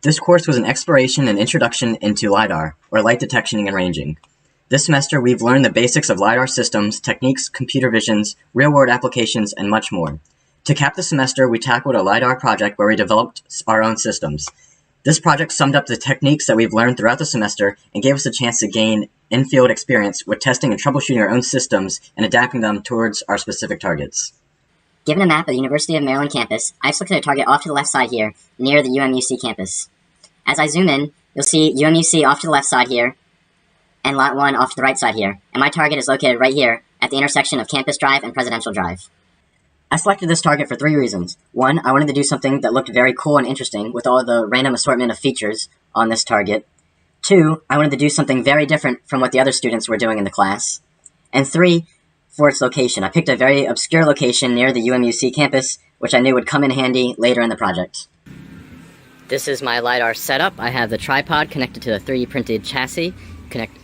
This course was an exploration and introduction into LiDAR, or light detection and ranging. This semester, we've learned the basics of LiDAR systems, techniques, computer visions, real-world applications, and much more. To cap the semester, we tackled a LiDAR project where we developed our own systems. This project summed up the techniques that we've learned throughout the semester and gave us a chance to gain in-field experience with testing and troubleshooting our own systems and adapting them towards our specific targets. Given a map of the University of Maryland campus, I've selected a target off to the left side here, near the UMUC campus. As I zoom in, you'll see UMUC off to the left side here, and Lot 1 off to the right side here, and my target is located right here, at the intersection of Campus Drive and Presidential Drive. I selected this target for 3 reasons. 1, I wanted to do something that looked very cool and interesting with all the random assortment of features on this target. 2, I wanted to do something very different from what the other students were doing in the class. And 3, for its location. I picked a very obscure location near the UMUC campus, which I knew would come in handy later in the project. This is my LiDAR setup. I have the tripod connected to the 3D printed chassis.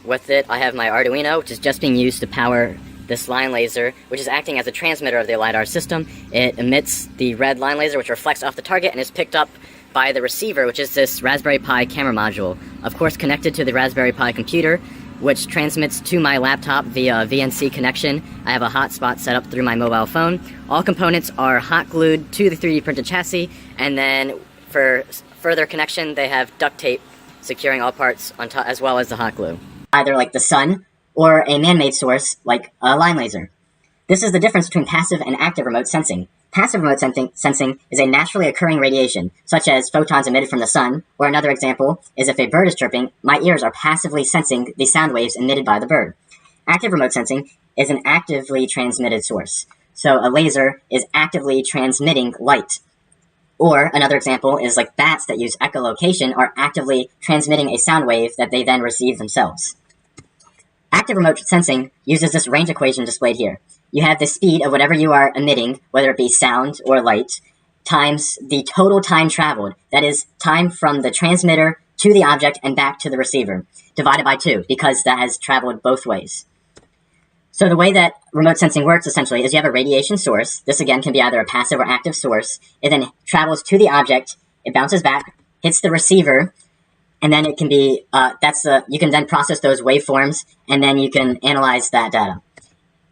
With it, I have my Arduino, which is just being used to power this line laser, which is acting as a transmitter of the LiDAR system. It emits the red line laser, which reflects off the target and is picked up by the receiver, which is this Raspberry Pi camera module, of course connected to the Raspberry Pi computer, which transmits to my laptop via VNC connection. I have a hotspot set up through my mobile phone. All components are hot glued to the 3D printed chassis, and then for further connection, they have duct tape securing all parts on top, as well as the hot glue. Either like the sun, or a man-made source like a line laser. This is the difference between passive and active remote sensing. Passive remote sensing is a naturally occurring radiation, such as photons emitted from the sun, or another example is if a bird is chirping, my ears are passively sensing the sound waves emitted by the bird. Active remote sensing is an actively transmitted source. So a laser is actively transmitting light. Or another example is like bats that use echolocation are actively transmitting a sound wave that they then receive themselves. Active remote sensing uses this range equation displayed here. You have the speed of whatever you are emitting, whether it be sound or light, times the total time traveled, that is, time from the transmitter to the object and back to the receiver, divided by 2, because that has traveled both ways. So the way that remote sensing works, essentially, is you have a radiation source. This, again, can be either a passive or active source. It then travels to the object, it bounces back, hits the receiver, and then it can be, you can then process those waveforms, and then you can analyze that data.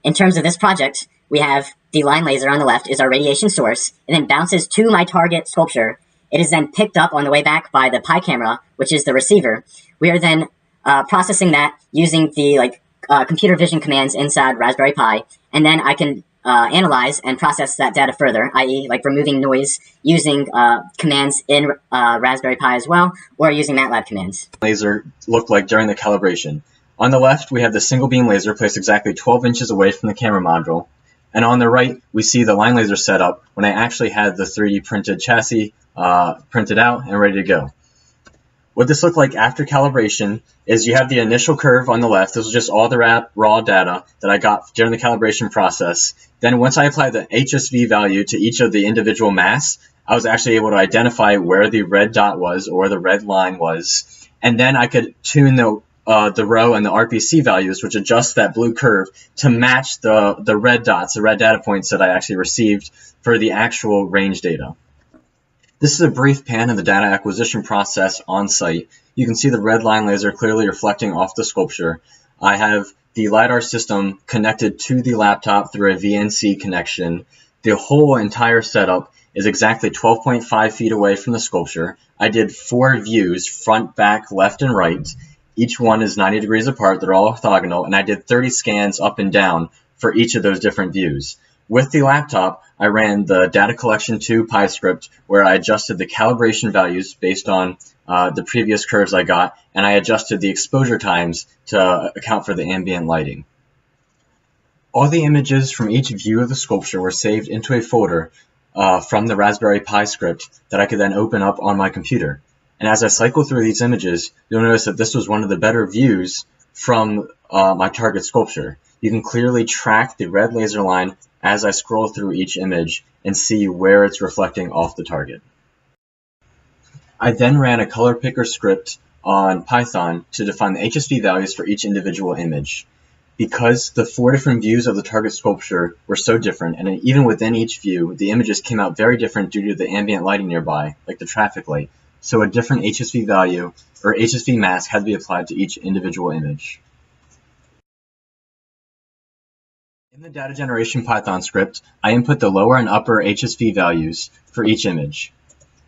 In terms of this project, we have the line laser on the left is our radiation source, and then bounces to my target sculpture. It is then picked up on the way back by the Pi camera, which is the receiver. We are then processing that using the computer vision commands inside Raspberry Pi, and then I can analyze and process that data further, i.e. like removing noise using commands in Raspberry Pi as well, or using MATLAB commands. Laser looked like during the calibration. On the left, we have the single beam laser placed exactly 12 inches away from the camera module, and on the right, we see the line laser setup when I actually had the 3D printed chassis printed out and ready to go. What this looked like after calibration is you have the initial curve on the left. This was just all the raw data that I got during the calibration process. Then once I applied the HSV value to each of the individual mass, I was actually able to identify where the red dot was or the red line was. And then I could tune the rho and the RPC values, which adjust that blue curve to match the red dots, the red data points that I actually received for the actual range data. This is a brief pan of the data acquisition process on site. You can see the red line laser clearly reflecting off the sculpture. I have the LiDAR system connected to the laptop through a VNC connection. The whole entire setup is exactly 12.5 feet away from the sculpture. I did 4 views, front, back, left, and right. Each one is 90 degrees apart. They're all orthogonal, and I did 30 scans up and down for each of those different views. With the laptop, I ran the data collection to PyScript, where I adjusted the calibration values based on the previous curves I got, and I adjusted the exposure times to account for the ambient lighting. All the images from each view of the sculpture were saved into a folder from the Raspberry Pi script that I could then open up on my computer. And as I cycle through these images, you'll notice that this was one of the better views from my target sculpture. You can clearly track the red laser line as I scroll through each image and see where it's reflecting off the target. I then ran a color picker script on Python to define the HSV values for each individual image. Because the 4 different views of the target sculpture were so different, and even within each view, the images came out very different due to the ambient lighting nearby, like the traffic light, so a different HSV value or HSV mask had to be applied to each individual image. In the data generation Python script, I input the lower and upper HSV values for each image.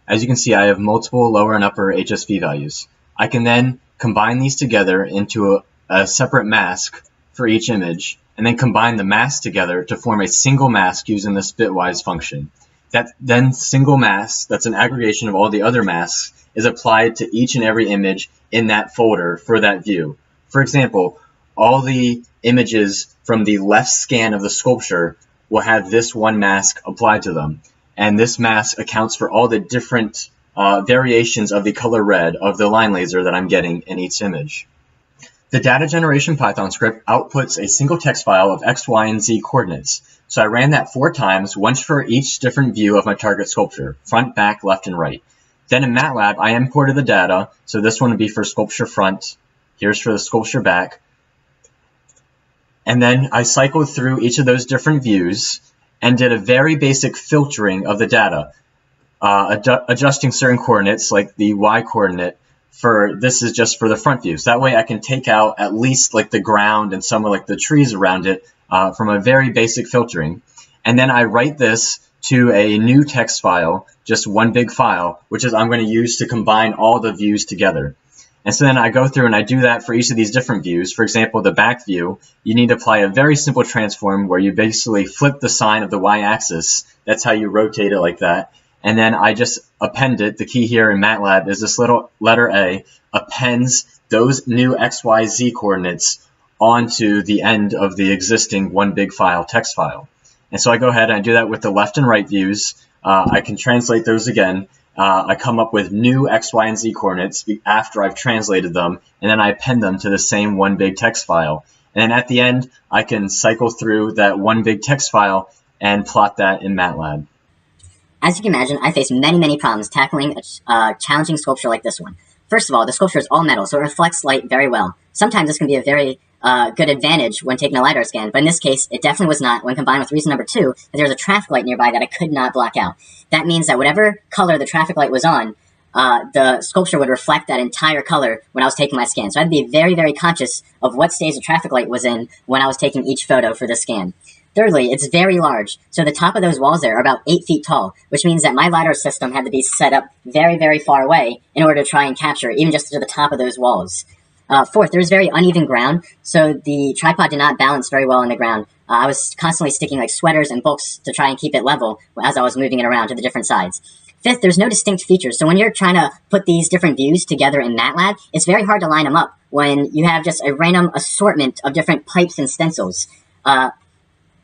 As you can see, I have multiple lower and upper HSV values. I can then combine these together into a separate mask for each image, and then combine the masks together to form a single mask using this bitwise function. That then single mask, that's an aggregation of all the other masks, is applied to each and every image in that folder for that view. For example, all the images from the left scan of the sculpture will have this one mask applied to them. And this mask accounts for all the different variations of the color red of the line laser that I'm getting in each image. The data generation Python script outputs a single text file of X, Y, and Z coordinates. So I ran that 4 times, once for each different view of my target sculpture, front, back, left, and right. Then in MATLAB, I imported the data. So this one would be for sculpture front. Here's for the sculpture back. And then I cycled through each of those different views and did a very basic filtering of the data, adjusting certain coordinates like the Y coordinate. This is just for the front view. So that way I can take out at least like the ground and some of like the trees around it from a very basic filtering. And then I write this to a new text file, just one big file, which is I'm going to use to combine all the views together. And so then I go through and I do that for each of these different views. For example, the back view, you need to apply a very simple transform where you basically flip the sign of the y-axis. That's how you rotate it like that. And then I just append it. The key here in MATLAB is this little letter A appends those new X, Y, Z coordinates onto the end of the existing one big file text file. And so I go ahead and I do that with the left and right views. I can translate those again. I come up with new X, Y, and Z coordinates after I've translated them, and then I append them to the same one big text file. And then at the end, I can cycle through that one big text file and plot that in MATLAB. As you can imagine, I faced many problems tackling a challenging sculpture like this one. First of all, the sculpture is all metal, so it reflects light very well. Sometimes this can be a very good advantage when taking a LiDAR scan, but in this case, it definitely was not when combined with reason number 2, that there was a traffic light nearby that I could not block out. That means that whatever color the traffic light was on, the sculpture would reflect that entire color when I was taking my scan. So I had to be very conscious of what stage the traffic light was in when I was taking each photo for the scan. Thirdly, it's very large, so the top of those walls there are about 8 feet tall, which means that my LiDAR system had to be set up very far away in order to try and capture even just to the top of those walls. Fourth, there's very uneven ground, so the tripod did not balance very well on the ground. I was constantly sticking like sweaters and books to try and keep it level as I was moving it around to the different sides. Fifth, there's no distinct features, so when you're trying to put these different views together in MATLAB, it's very hard to line them up when you have just a random assortment of different pipes and stencils.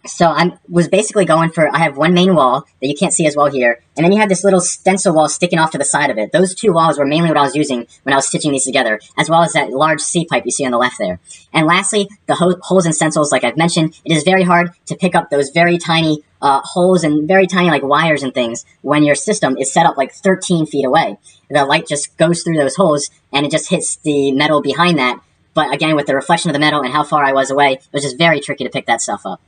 So I was basically going for, I have one main wall that you can't see as well here, and then you have this little stencil wall sticking off to the side of it. Those 2 walls were mainly what I was using when I was stitching these together, as well as that large C-pipe you see on the left there. And lastly, the holes and stencils, like I've mentioned, it is very hard to pick up those very tiny holes and very tiny like wires and things when your system is set up like 13 feet away. The light just goes through those holes, and it just hits the metal behind that. But again, with the reflection of the metal and how far I was away, it was just very tricky to pick that stuff up.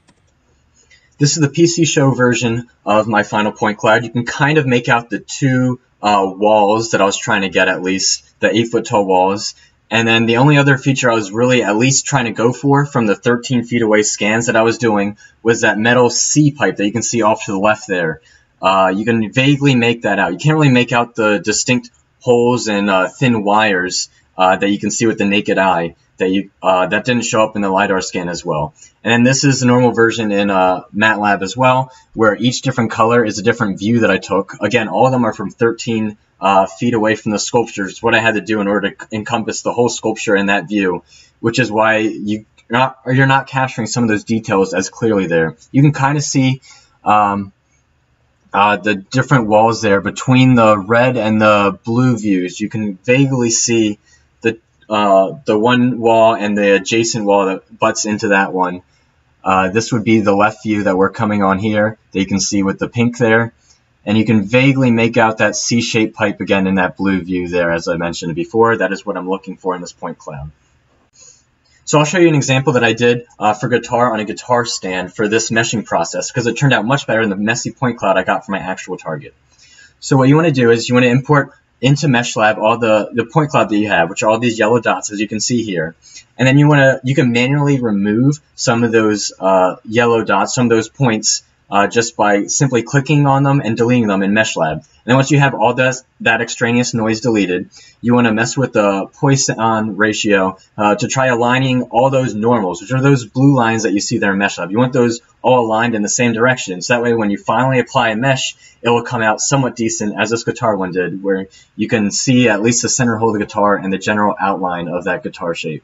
This is the PC show version of my final point cloud. You can kind of make out the 2 walls that I was trying to get, at least, the 8-foot tall walls. And then the only other feature I was really at least trying to go for from the 13 feet away scans that I was doing was that metal C pipe that you can see off to the left there. You can vaguely make that out. You can't really make out the distinct holes and thin wires that you can see with the naked eye. That didn't show up in the LiDAR scan as well. And then this is the normal version in MATLAB as well, where each different color is a different view that I took. Again, all of them are from 13 feet away from the sculpture. It's what I had to do in order to encompass the whole sculpture in that view, which is why you're not capturing some of those details as clearly there. You can kind of see the different walls there between the red and the blue views. You can vaguely see the one wall and the adjacent wall that butts into that one. This would be the left view that we're coming on here that you can see with the pink there. And you can vaguely make out that C-shaped pipe again in that blue view there, as I mentioned before. That is what I'm looking for in this point cloud. So I'll show you an example that I did for guitar on a guitar stand for this meshing process, because it turned out much better than the messy point cloud I got for my actual target. So what you want to do is you want to import into MeshLab all the point cloud that you have, which are all these yellow dots, as you can see here. And then you can manually remove some of those yellow dots, some of those points, just by simply clicking on them and deleting them in MeshLab. And then once you have all that extraneous noise deleted, you want to mess with the Poisson ratio to try aligning all those normals, which are those blue lines that you see there in MeshLab. You want those all aligned in the same direction, so that way when you finally apply a mesh, it will come out somewhat decent, as this guitar one did, where you can see at least the center hole of the guitar and the general outline of that guitar shape.